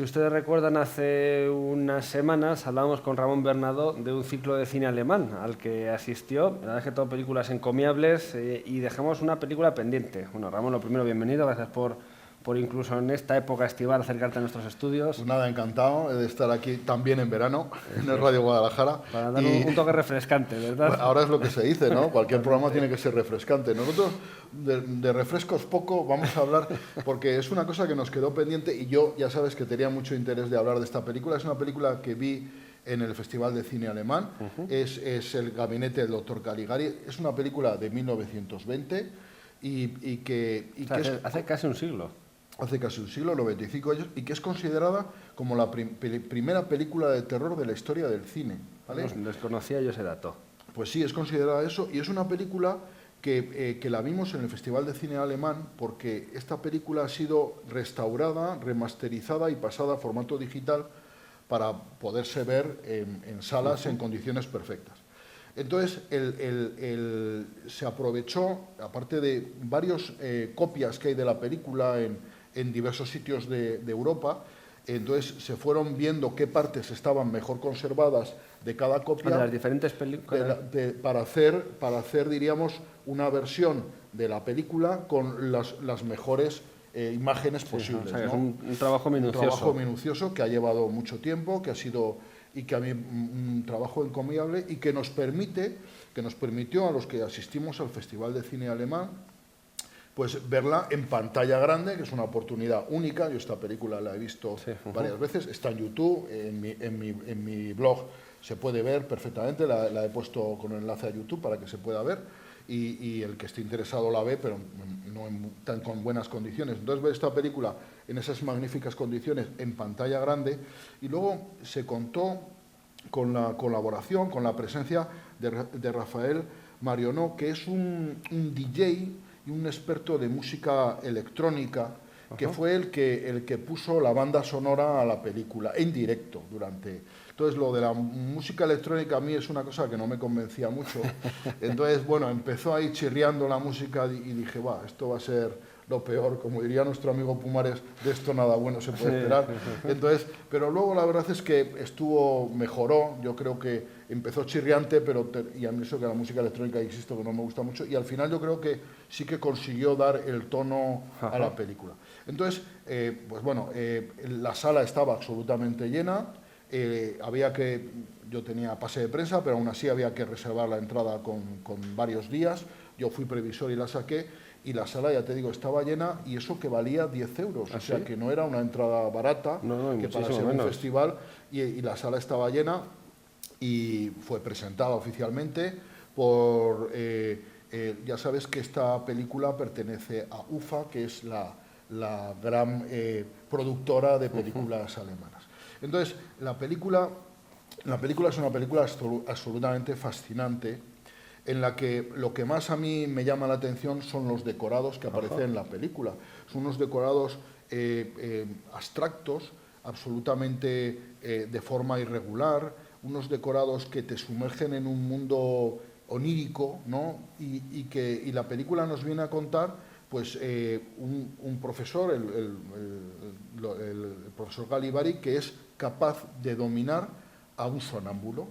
ustedes recuerdan, hace unas semanas hablábamos con Ramón Bernadó de un ciclo de cine alemán al que asistió. La verdad es que todo películas encomiables y dejamos una película pendiente. Bueno, Ramón, lo primero, bienvenido. Gracias por incluso en esta época estival acercarte a nuestros estudios. Pues nada, encantado de estar aquí también en verano, en el Radio Guadalajara. Para dar un toque refrescante, ¿verdad? Bueno, ahora es lo que se dice, ¿no? Cualquier programa tiene que ser refrescante. Nosotros de refrescos poco vamos a hablar porque es una cosa que nos quedó pendiente y yo ya sabes que tenía mucho interés de hablar de esta película. Es una película que vi en el Festival de Cine Alemán, es El gabinete del Dr. Caligari. Es una película de 1920 y que hace casi un siglo. Hace casi un siglo, 95 años, y que es considerada como la primera película de terror de la historia del cine. ¿Vale? Desconocía yo ese dato. Pues sí, es considerada eso, y es una película que la vimos en el Festival de Cine Alemán porque esta película ha sido restaurada, remasterizada y pasada a formato digital para poderse ver en salas en condiciones perfectas. Entonces, se aprovechó, aparte de varias copias que hay de la película en diversos sitios de Europa, entonces se fueron viendo qué partes estaban mejor conservadas de cada copia de las diferentes películas para hacer, diríamos, una versión de la película con las mejores imágenes posibles. O sea, ¿no? Es un trabajo minucioso. Un trabajo minucioso que ha llevado mucho tiempo, que ha sido y que a mí un trabajo encomiable y que nos permitió a los que asistimos al Festival de Cine Alemán pues verla en pantalla grande, que es una oportunidad única. Yo esta película la he visto varias veces, está en YouTube, en mi blog se puede ver perfectamente, la he puesto con el enlace a YouTube para que se pueda ver y el que esté interesado la ve, pero no tan con buenas condiciones. Entonces ver esta película en esas magníficas condiciones en pantalla grande, y luego se contó con la colaboración, con la presencia de Rafael Marionó, que es un DJ y un experto de música electrónica, que fue el que puso la banda sonora a la película en directo durante. Entonces, lo de la música electrónica a mí es una cosa que no me convencía mucho. Entonces, bueno, empezó ahí chirriando la música y dije, esto va a ser lo peor, como diría nuestro amigo Pumares, de esto nada bueno se puede esperar. Entonces, pero luego la verdad es que mejoró. Yo creo que empezó chirriante, y a mí eso que la música electrónica, insisto, que no me gusta mucho, y al final yo creo que sí que consiguió dar el tono a la película. Entonces, la sala estaba absolutamente llena. Yo tenía pase de prensa, pero aún así había que reservar la entrada con varios días. Yo fui previsor y la saqué, y la sala, ya te digo, estaba llena, y eso que valía 10 euros, o sea que no era una entrada barata, que para ser un festival, y la sala estaba llena, y fue presentada oficialmente por... ya sabes que esta película pertenece a UFA, que es la gran productora de películas alemanas. Entonces, la película es una película absolutamente fascinante, en la que lo que más a mí me llama la atención son los decorados que aparecen en la película. Son unos decorados abstractos, absolutamente de forma irregular, unos decorados que te sumergen en un mundo onírico, ¿no? Y la película nos viene a contar pues un profesor, el profesor Caligari, que es capaz de dominar a un sonámbulo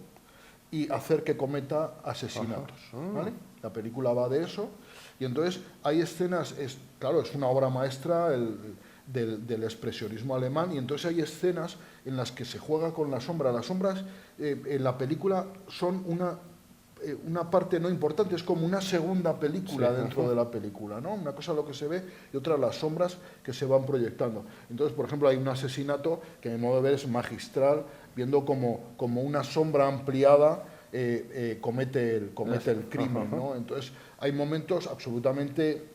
y hacer que cometa asesinatos. ¿Vale? La película va de eso, y entonces hay escenas, claro, es una obra maestra del expresionismo alemán, y entonces hay escenas en las que se juega con la sombra. Las sombras en la película son una parte no importante, es como una segunda película dentro de la película, ¿no? Una cosa lo que se ve y otra las sombras que se van proyectando. Entonces, por ejemplo, hay un asesinato que a mi modo de ver es magistral, viendo como una sombra ampliada comete el crimen, ¿no? Entonces, hay momentos absolutamente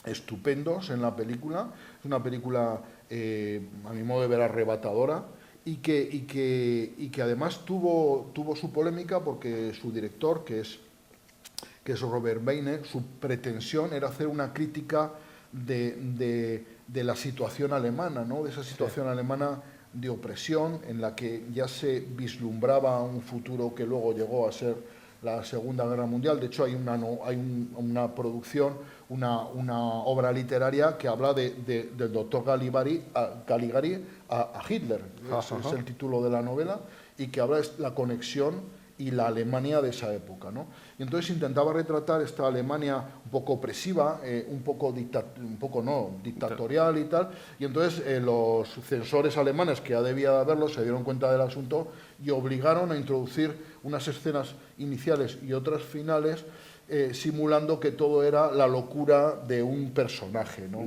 estupendos en la película. Es una película, a mi modo de ver, arrebatadora, y que además tuvo su polémica porque su director, que es Robert Weiner, su pretensión era hacer una crítica de la situación alemana, ¿no? De esa situación alemana de opresión, en la que ya se vislumbraba un futuro que luego llegó a ser la Segunda Guerra Mundial. De hecho, hay una producción, una obra literaria que habla del doctor Caligari a Hitler, es el título de la novela, y que habla de la conexión y la Alemania de esa época, ¿no? Y entonces intentaba retratar esta Alemania un poco opresiva, un poco dictatorial y tal, y entonces los censores alemanes, que ya debía de haberlo, se dieron cuenta del asunto y obligaron a introducir unas escenas iniciales y otras finales, simulando que todo era la locura de un personaje, ¿no?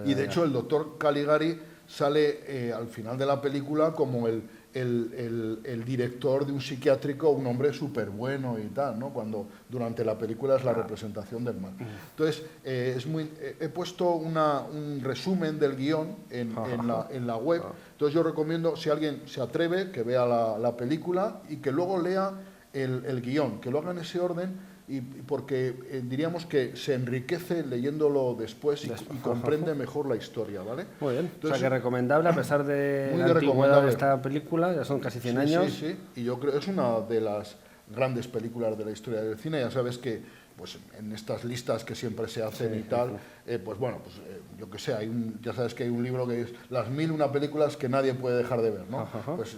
Y de hecho el doctor Caligari sale al final de la película como el director de un psiquiátrico, un hombre súper bueno y tal, ¿no? Cuando durante la película es la representación del mal. Entonces, he puesto un resumen del guión en la web. Entonces yo recomiendo, si alguien se atreve, que vea la película y que luego lea el guión, que lo haga en ese orden, y porque diríamos que se enriquece leyéndolo después y comprende mejor la historia, ¿vale? Muy bien, entonces, o sea que recomendable a pesar de la antigüedad de esta película, ya son casi 100 años. Sí, y yo creo que es una de las grandes películas de la historia del cine. Ya sabes que pues en estas listas que siempre se hacen y tal, pues bueno, pues yo que sé, ya sabes que hay un libro que es Las 1001 películas que nadie puede dejar de ver, ¿no? Pues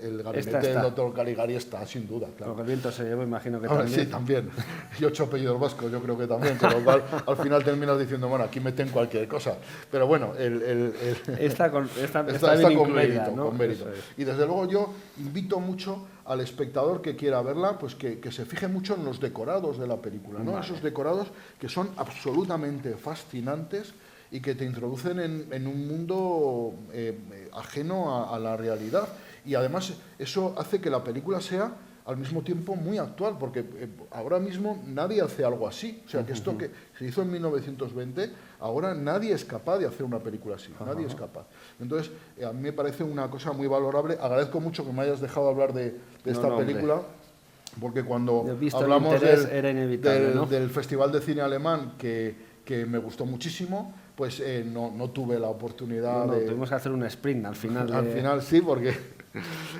el gabinete del doctor Caligari está, sin duda, claro. Lo que el viento se lleva, imagino que también. también. Sí, también. Y 8 apellidos vascos, yo creo que también, con lo cual al final terminas diciendo, bueno, aquí meten cualquier cosa. Pero bueno, está con mérito, ¿no? Con mérito. Y desde luego yo invito mucho al espectador que quiera verla, pues que se fije mucho en los decorados de la película, ¿no? Vale. Esos decorados que son absolutamente fascinantes y que te introducen en un mundo ajeno a la realidad. Y además eso hace que la película sea al mismo tiempo muy actual, porque ahora mismo nadie hace algo así. O sea, que esto que se hizo en 1920, ahora nadie es capaz de hacer una película así, nadie es capaz. Entonces, a mí me parece una cosa muy valorable. Agradezco mucho que me hayas dejado hablar de esta película, porque cuando hablamos del Festival de Cine Alemán, que me gustó muchísimo, pues no tuve la oportunidad de... Tuvimos que hacer un sprint al final. Al final sí, porque...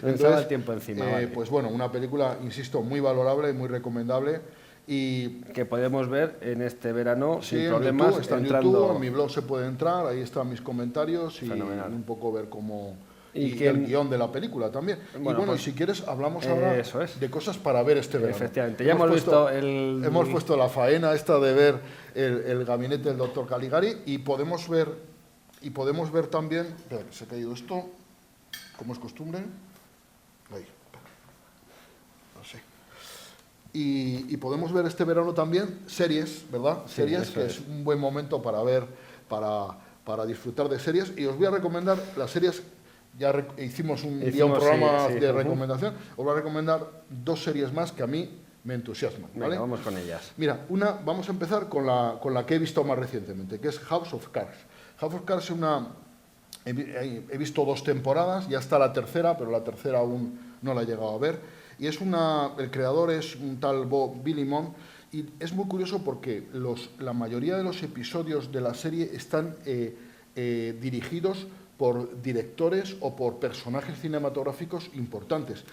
Entonces, el tiempo encima, vale. Pues bueno, una película, insisto, muy valorable, muy recomendable. Y que podemos ver en este verano sin problemas. YouTube, está en YouTube, en mi blog se puede entrar, ahí están mis comentarios y un poco ver cómo... Y el guión de la película también. Bueno, y pues, si quieres, hablamos ahora de cosas para ver este verano. Efectivamente, ya hemos visto Hemos puesto la faena esta de ver el gabinete del doctor Caligari y podemos ver también... Espera, que se ha caído esto, como es costumbre. Ahí, así. Y podemos ver este verano también series, ¿verdad? Sí, series, que es un buen momento para ver, para disfrutar de series. Y os voy a recomendar las series... Ya hicimos un programa de recomendación. Os voy a recomendar 2 series más que a mí me entusiasman, ¿vale? Venga, vamos con ellas. Mira, vamos a empezar con la que he visto más recientemente, que es House of Cards. House of Cards es he visto 2 temporadas, ya está la tercera, pero la tercera aún no la he llegado a ver. Y el creador es un tal Bob Billimon, y es muy curioso porque la mayoría de los episodios de la serie están dirigidos por directores o por personajes cinematográficos importantes.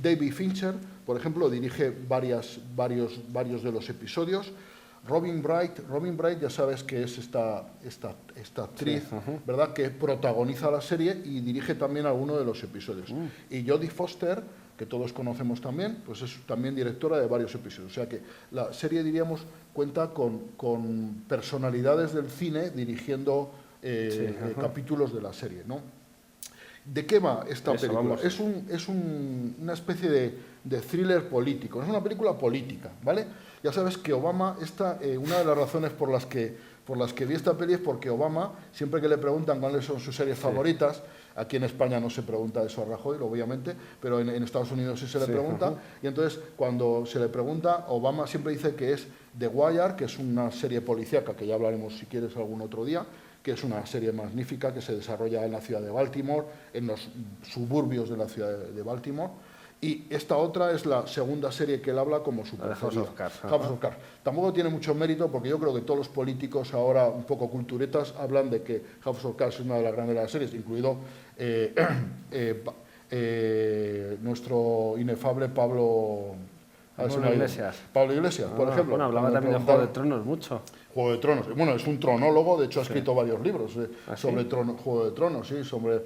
David Fincher, por ejemplo, dirige varios de los episodios. Robin Wright ya sabes que es esta actriz, ¿verdad?, que protagoniza la serie y dirige también algunos de los episodios. Y Jodie Foster, que todos conocemos también, pues es también directora de varios episodios. O sea que la serie, diríamos, cuenta con personalidades del cine dirigiendo capítulos de la serie, ¿no? ¿De qué va esta película? Es una especie de thriller político, es una película política, ¿vale? Ya sabes que Obama, una de las razones por las que vi esta peli es porque Obama, siempre que le preguntan cuáles son sus series favoritas, aquí en España no se pregunta eso a Rajoy, obviamente, pero en Estados Unidos sí se le pregunta, y entonces cuando se le pregunta, Obama siempre dice que es The Wire, que es una serie policíaca, que ya hablaremos si quieres algún otro día, que es una serie magnífica que se desarrolla en la ciudad de Baltimore, en los suburbios de la ciudad de Baltimore. Y esta otra es la segunda serie que él habla como su preferida. House of Cards. Tampoco tiene mucho mérito porque yo creo que todos los políticos ahora un poco culturetas hablan de que House of Cards es una de las grandes de las series, incluido nuestro inefable Pablo A ver si Pablo me ha ido. Iglesias. Pablo Iglesias, por ejemplo. Bueno, hablaba cuando también de Juego de Tronos mucho. Juego de Tronos. Bueno, es un tronólogo, de hecho ha escrito varios libros ¿Ah, sobre sí? Juego de Tronos, sí, sobre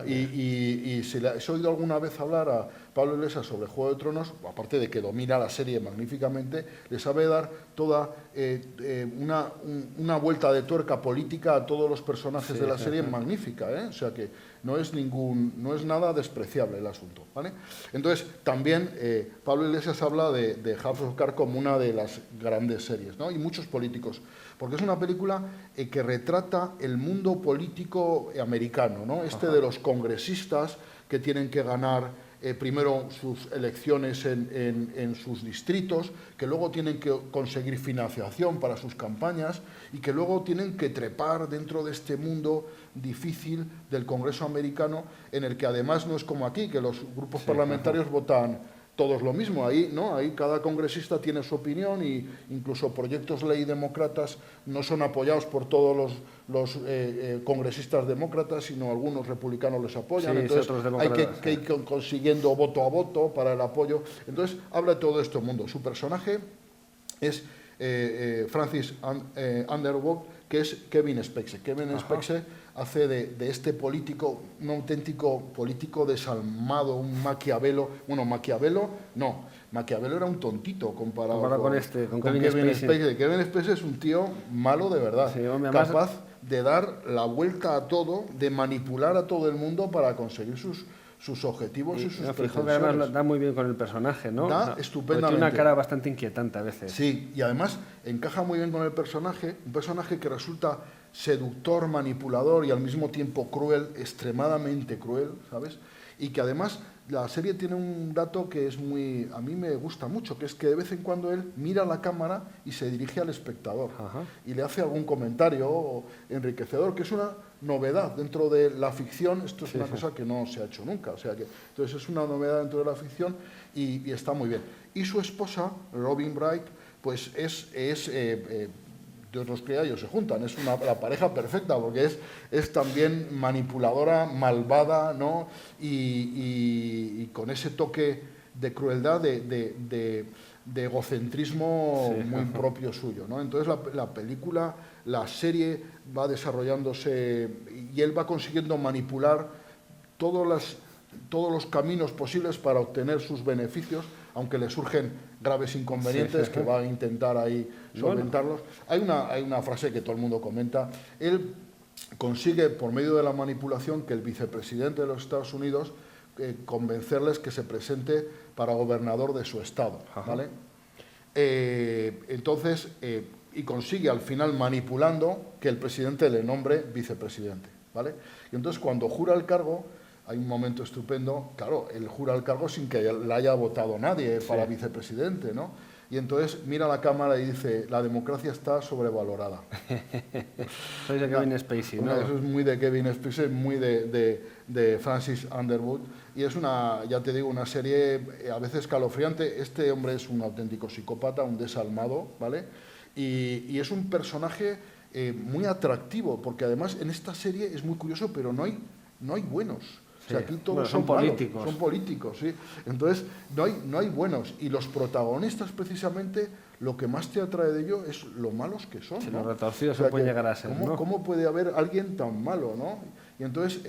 y si le has oído alguna vez hablar a Pablo Iglesias sobre Juego de Tronos, aparte de que domina la serie magníficamente, le sabe dar toda una vuelta de tuerca política a todos los personajes de la serie magnífica, ¿eh? O sea que no es nada despreciable el asunto, ¿vale? Entonces, también Pablo Iglesias habla de House of Cards como una de las grandes series, ¿no? Y muchos políticos, porque es una película que retrata el mundo político americano, ¿no? De los congresistas que tienen que ganar primero sus elecciones en sus distritos, que luego tienen que conseguir financiación para sus campañas y que luego tienen que trepar dentro de este mundo difícil del Congreso americano, en el que además no es como aquí, que los grupos parlamentarios votan todos lo mismo. Ahí, ¿no? Ahí cada congresista tiene su opinión y incluso proyectos ley demócratas no son apoyados por todos los congresistas demócratas, sino algunos republicanos les apoyan. Sí, entonces hay que ir consiguiendo voto a voto para el apoyo. Entonces habla de todo este mundo. Su personaje es Francis Underwood, que es Kevin Spacey. Kevin Spacey hace de este político un auténtico político desalmado, un Maquiavelo. Bueno, Maquiavelo no, Maquiavelo era un tontito comparado con Kevin Spacey. Kevin Spacey es un tío malo de verdad, sí, hombre, además, capaz de dar la vuelta a todo, de manipular a todo el mundo para conseguir sus objetivos y sus pretensiones. Que además da muy bien con el personaje, ¿no? Da estupendamente. Tiene una cara bastante inquietante a veces. Sí, y además encaja muy bien con el personaje, un personaje que resulta seductor, manipulador y al mismo tiempo cruel, extremadamente cruel, ¿sabes? Y que además la serie tiene un dato que a mí me gusta mucho, que es que de vez en cuando él mira a la cámara y se dirige al espectador y le hace algún comentario enriquecedor, que es una novedad dentro de la ficción. Esto es una cosa que no se ha hecho nunca, o sea que entonces es una novedad dentro de la ficción y está muy bien. Y su esposa, Robin Wright, pues es de los que ellos se juntan, es la pareja perfecta, porque es también manipuladora, malvada, ¿no? Y con ese toque de crueldad, de egocentrismo muy propio suyo, ¿no? Entonces la película, la serie va desarrollándose y él va consiguiendo manipular todos los caminos posibles para obtener sus beneficios, aunque le surgen graves inconvenientes que va a intentar ahí solventarlos. Bueno. Hay una frase que todo el mundo comenta. Él consigue, por medio de la manipulación, que el vicepresidente de los Estados Unidos convencerles que se presente para gobernador de su estado, ¿vale? Entonces, y consigue al final, manipulando, que el presidente le nombre vicepresidente, ¿vale? Y entonces, cuando jura el cargo, hay un momento estupendo, claro, él jura el cargo sin que le haya votado nadie para vicepresidente, ¿no? Y entonces mira a la cámara y dice, la democracia está sobrevalorada. Soy de Kevin Spacey, ¿no? Eso es muy de Kevin Spacey, muy de Francis Underwood. Y es ya te digo, una serie a veces escalofriante. Este hombre es un auténtico psicópata, un desalmado, ¿vale? Y es un personaje muy atractivo, porque además en esta serie es muy curioso, pero no hay buenos. O sea, aquí todos son políticos. Malos, son políticos, sí. Entonces, no hay buenos. Y los protagonistas, precisamente, lo que más te atrae de ellos es lo malos que son. Sí, ¿no? los retorcidos se pueden llegar a ser, ¿no? ¿Cómo puede haber alguien tan malo, no? Y entonces,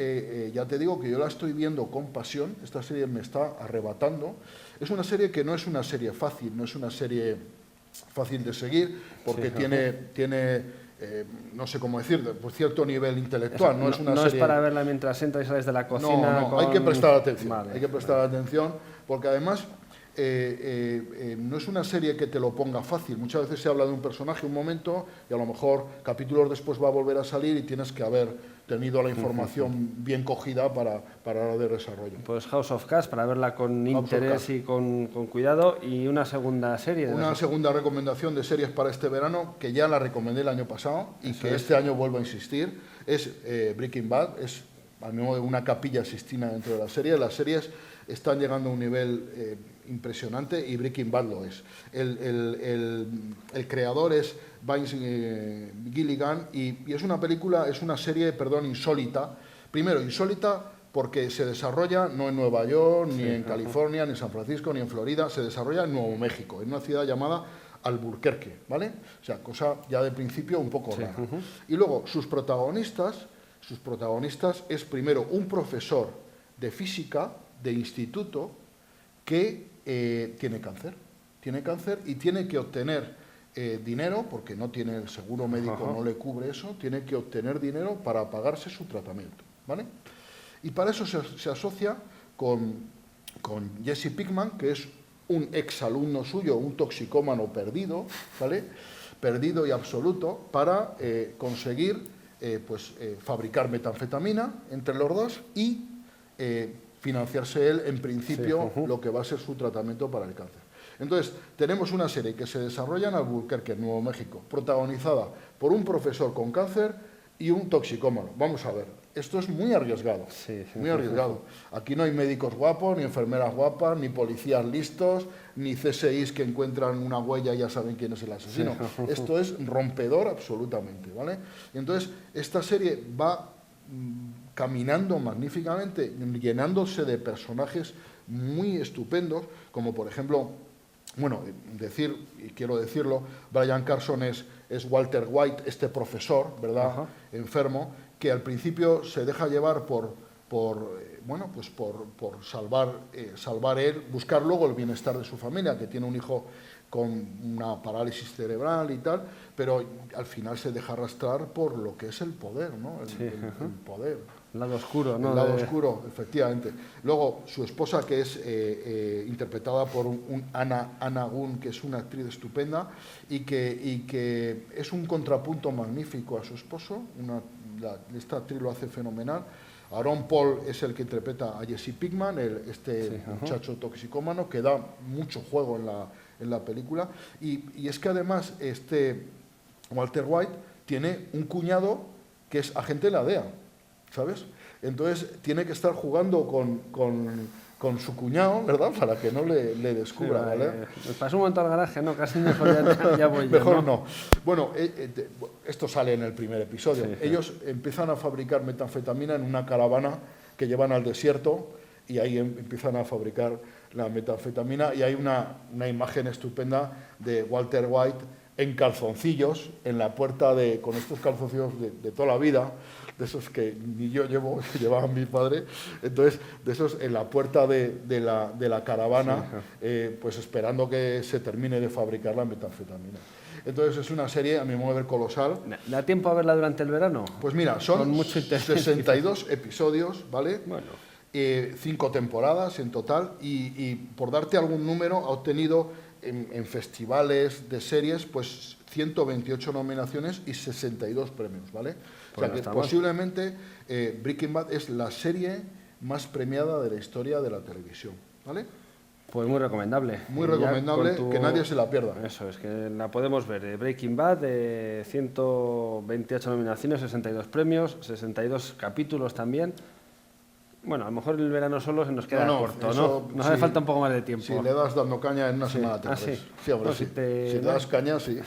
ya te digo que yo la estoy viendo con pasión. Esta serie me está arrebatando. Es una serie que no es una serie fácil, no es una serie fácil de seguir, porque tiene no sé cómo decir, por cierto nivel intelectual. No es para verla mientras entras y sales de la cocina. No, hay que prestar atención. Vale. Hay que prestar atención, porque además no es una serie que te lo ponga fácil. Muchas veces se habla de un personaje un momento y a lo mejor capítulos después va a volver a salir y tienes que haber tenido la información bien cogida para hora de desarrollo. Pues House of Cards, para verla con interés y con cuidado. Y una segunda serie. Una segunda recomendación de series para este verano, que ya la recomendé el año pasado y que este año vuelvo a insistir, es Breaking Bad. Es a modo de una capilla Sistina dentro de la serie. Las series están llegando a un nivel impresionante y Breaking Bad lo es. El creador es Vince Gilligan y es una serie, insólita. Primero, insólita porque se desarrolla no en Nueva York, ni en California, ni en San Francisco, ni en Florida, se desarrolla en Nuevo México, en una ciudad llamada Albuquerque, ¿vale? O sea, cosa ya de principio un poco rara. Y luego, sus protagonistas es primero un profesor de física, de instituto, que tiene cáncer y tiene que obtener dinero, porque no tiene el seguro médico, no le cubre eso, tiene que obtener dinero para pagarse su tratamiento, ¿vale? Y para eso se asocia con Jesse Pinkman, que es un exalumno suyo, un toxicómano perdido, ¿vale? Perdido y absoluto, para conseguir fabricar metanfetamina entre los dos y financiarse él, en principio, lo que va a ser su tratamiento para el cáncer. Entonces, tenemos una serie que se desarrolla en Albuquerque, en Nuevo México, protagonizada por un profesor con cáncer y un toxicómano. Vamos a ver, esto es muy arriesgado, muy arriesgado. Aquí no hay médicos guapos, ni enfermeras guapas, ni policías listos, ni CSIs que encuentran una huella y ya saben quién es el asesino. Esto es rompedor absolutamente, ¿vale? Y entonces, esta serie va caminando magníficamente, llenándose de personajes muy estupendos, como por ejemplo, bueno, y quiero decirlo, Brian Carson es Walter White, este profesor, ¿verdad?, enfermo, que al principio se deja llevar por salvar él, buscar luego el bienestar de su familia, que tiene un hijo con una parálisis cerebral y tal, pero al final se deja arrastrar por lo que es el poder, ¿no? El poder. El lado oscuro, ¿no? El lado oscuro, efectivamente. Luego, su esposa, que es interpretada por Anna Gunn, que es una actriz estupenda y que es un contrapunto magnífico a su esposo. Esta actriz lo hace fenomenal. Aaron Paul es el que interpreta a Jesse Pinkman, muchacho toxicómano, que da mucho juego en la película. Y es que además Walter White tiene un cuñado que es agente de la DEA, ¿sabes? Entonces tiene que estar jugando con su cuñado, ¿verdad?, para que no le descubra, ¿vale? Pasó un momento al garaje, ¿no? Casi mejor ya voy yo, mejor no. Bueno, esto sale en el primer episodio. Ellos empiezan a fabricar metanfetamina en una caravana que llevan al desierto y ahí empiezan a fabricar la metanfetamina y hay una imagen estupenda de Walter White en calzoncillos, en la puerta con estos calzoncillos de toda la vida, de esos que ni yo llevo, que llevaban mi padre, entonces, de esos en la puerta de la caravana, pues esperando que se termine de fabricar la metanfetamina. Entonces es una serie, a mi modo de ver, colosal. ¿Da tiempo a verla durante el verano? Pues mira, son 62 episodios, ¿vale? Bueno. 5 temporadas en total y por darte algún número, ha obtenido en festivales de series, pues 128 nominaciones y 62 premios, ¿vale? Pues o sea que posiblemente Breaking Bad es la serie más premiada de la historia de la televisión, ¿vale? Pues muy recomendable. Muy recomendable, que nadie se la pierda. Eso, es que la podemos ver. Breaking Bad, 128 nominaciones, 62 premios, 62 capítulos también. Bueno, a lo mejor el verano solo se nos queda corto, ¿no? Nos hace falta un poco más de tiempo. Si le das dando caña en una semana te sí. Sí, hombre, si te das caña, sí.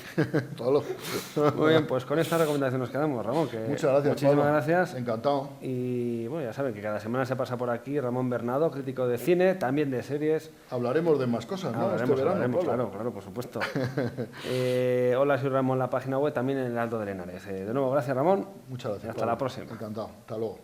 Muy bien, pues con esta recomendación nos quedamos, Ramón. Muchas gracias, muchísimas Pablo. gracias. Encantado. Y bueno, ya saben que cada semana se pasa por aquí Ramón Bernado, crítico de cine, también de series. Hablaremos de más cosas, ¿no? Hablaremos, claro, por supuesto. Hola, soy Ramón, la página web, también en el Alto de Henares. De nuevo, gracias, Ramón. Muchas gracias. Y hasta la próxima. Encantado. Hasta luego.